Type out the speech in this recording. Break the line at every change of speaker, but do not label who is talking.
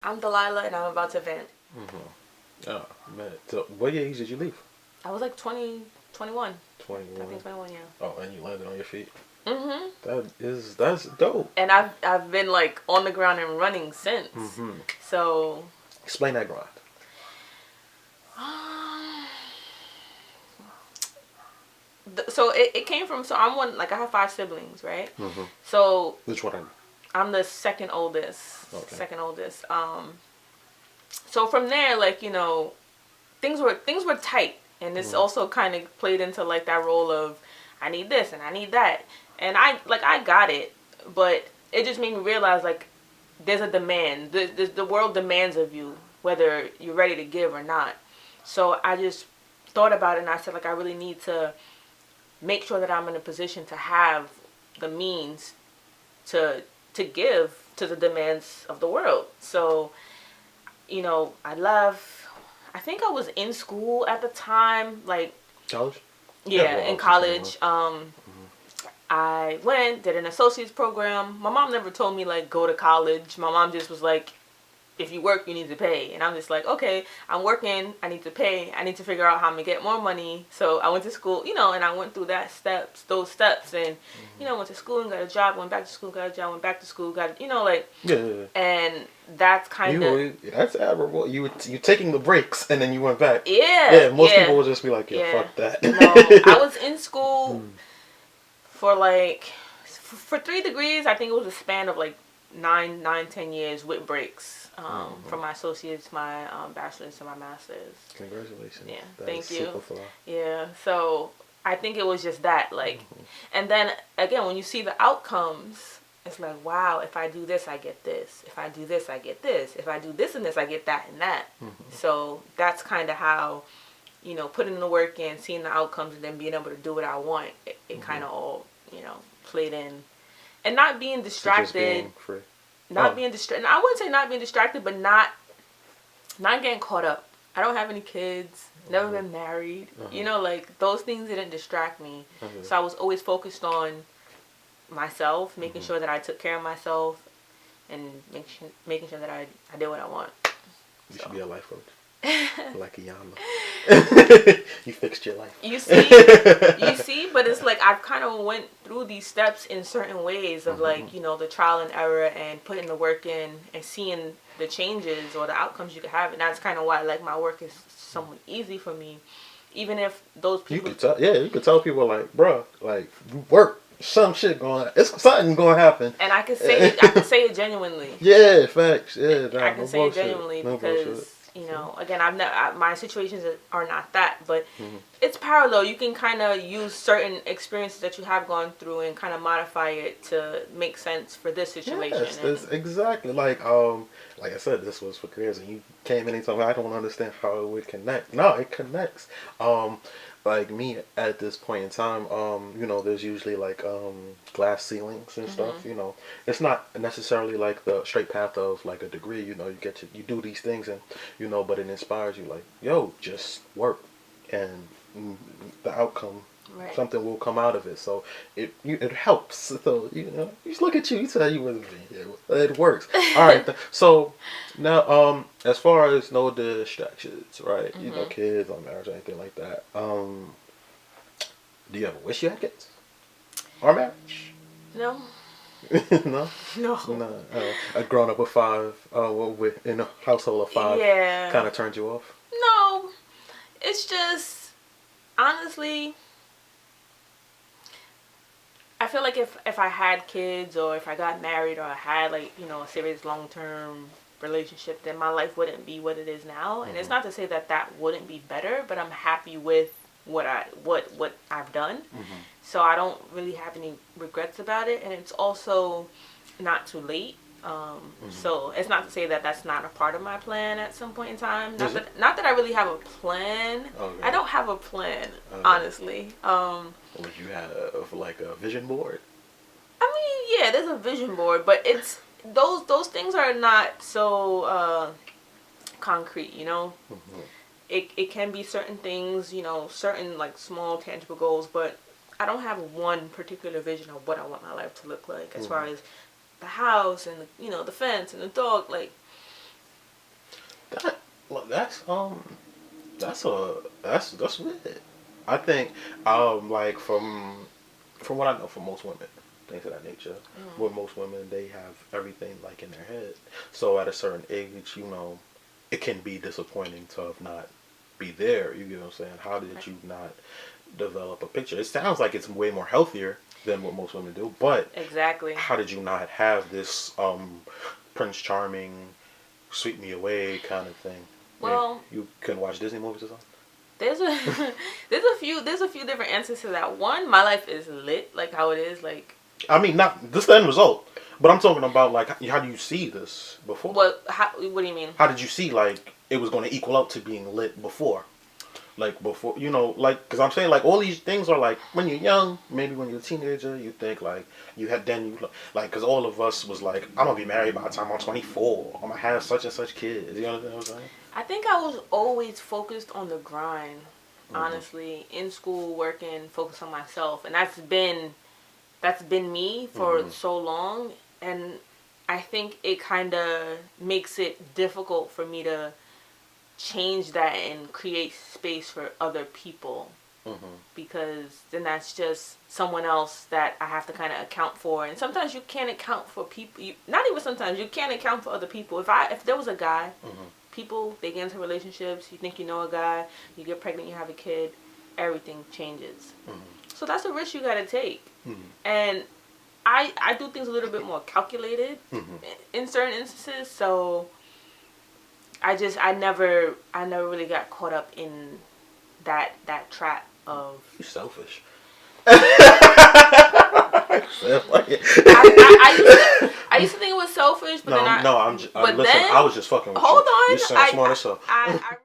I'm Delilah, and I'm about to vent.
Oh, man. So, what age did you leave?
I was like 20, 21.
21.
I think 21, yeah.
Oh, and you landed on your feet.
Mm-hmm.
That's dope.
And I've been like on the ground and running since. So.
Explain that grind.
So it came from, so I'm one, like I have 5 siblings, right? So.
Which one are you?
I'm the second oldest.
Okay.
Second oldest. So from there, like, you know, things were tight, and this also kind of played into like that role of I need this and I need that, and I got it, but it just made me realize like there's a demand. The world demands of you whether you're ready to give or not. So I just thought about it, and I said like I really need to make sure that I'm in a position to have the means to give to the demands of the world. So, you know, I think I was in school at the time, like
College.
Yeah, in college. I did an associate's program. My mom never told me like go to college. My mom just was like, if you work, you need to pay. And I'm just like, okay, I'm working, I need to pay. I need to figure out how I'm going to get more money. So I went to school, you know, and I went through those steps. And, you know, went to school and got a job, went back to school, got a job, went back to school, got, you know, like.
Yeah.
And that's kind of.
That's admirable. You taking the breaks and then you went back.
Yeah.
Yeah, most people would just be like, fuck that.
No, I was in school for like, for 3 degrees, I think it was a span of like 10 years with breaks. From my associates, my bachelor's, and my master's.
Congratulations.
Yeah,
that
thank you.
Super fly.
Yeah, so I think it was just that, like, and then again, when you see the outcomes, it's like, wow, if I do this, I get this. If I do this, I get this. If I do this and this, I get that and that. So that's kind of how, you know, putting the work in, seeing the outcomes, and then being able to do what I want, it kind of all, you know, played in. And not being distracted.
Just being free.
Not being distracted. I wouldn't say not being distracted, but not getting caught up. I don't have any kids. Never been married. You know, like those things didn't distract me. So I was always focused on myself, making sure that I took care of myself, and making sure that I did what I want.
You should be a life coach. Like Iyama. You fixed your life.
You see, but it's like I've kind of went through these steps in certain ways of like, you know, the trial and error and putting the work in and seeing the changes or the outcomes you could have. And that's kind of why like my work is somewhat easy for me. Even if those people...
You could tell people like, bro, like, you work. Some shit going. It's something going to happen.
And I can say it genuinely.
Yeah, facts. Yeah,
I can say it genuinely because... You know, again, my situations are not that, but it's parallel. You can kind of use certain experiences that you have gone through and kind of modify it to make sense for this situation.
Yes, exactly. Like I said, this was for careers, and you came in and told me I don't understand how it would connect. No, it connects. Like me at this point in time, you know, there's usually like glass ceilings and stuff. You know, it's not necessarily like the straight path of like a degree. You know, you do these things, and you know, but it inspires you. Like, yo, just work, and the outcome, something will come out of it. So it helps. So you know, you just look at you. You said you wasn't here. It works. All right. So now, as far as no distractions, right? You know, kids or marriage or anything like that. Do you ever wish you had kids or marriage?
No.
No.
No.
Growing up with 5, in a household of 5, kind of turned you off.
No, it's just honestly, I feel like if I had kids or if I got married or I had like, you know, a serious long-term relationship, then my life wouldn't be what it is now. And it's not to say that wouldn't be better, but I'm happy with what I've done. So I don't really have any regrets about it, and it's also not too late. So it's not to say that that's not a part of my plan at some point in time. Not that I really have a plan. Okay. I don't have a plan, honestly.
Would you have like a vision board?
I mean, yeah, there's a vision board, but it's those things are not so concrete, you know. It can be certain things, you know, certain like small tangible goals, but I don't have one particular vision of what I want my life to look like as far as the house and the, you know, the fence and the dog. Like
That's that's weird. I think like from what I know from most women, things of that nature. With most women, they have everything like in their head. So at a certain age, it can be disappointing to have not be there. You get what I'm saying? How did you not develop a picture? It sounds like it's way more healthier than what most women do, but
Exactly.
how did you not have this Prince Charming, sweep me away kind of thing? Yeah,
Well,
you couldn't watch Disney movies or something?
there's a there's a few different answers to that. One, my life is lit, like how it is, like
I mean, not this the end result, but I'm talking about like how do you see this before?
what do you mean?
How did you see like it was going to equal up to being lit before? Like before, like because I'm saying like all these things are like when you're young, maybe when you're a teenager, you think like you like because all of us was like I'm gonna be married by the time I'm 24. I'm gonna have such and such kids. You know what I'm saying?
I think I was always focused on the grind,
Mm-hmm.
honestly, in school, working, focused on myself, and that's been me for
Mm-hmm.
so long, and I think it kind of makes it difficult for me to change that and create space for other people,
Mm-hmm.
because then that's just someone else that I have to kind of account for. And sometimes you can't account for people. Not even sometimes you can't account for other people. If there was a guy,
Mm-hmm.
people they get into relationships. You think you know a guy, you get pregnant, you have a kid, everything changes.
Mm-hmm.
So that's a risk you gotta take.
Mm-hmm.
And I do things a little bit more calculated
Mm-hmm.
in certain instances. So I never really got caught up in that trap of.
You selfish.
I used to think it was selfish, but then
no, I'm.
but
Listen,
then
I was just fucking with
hold
you.
on,
You sound smart as hell.
I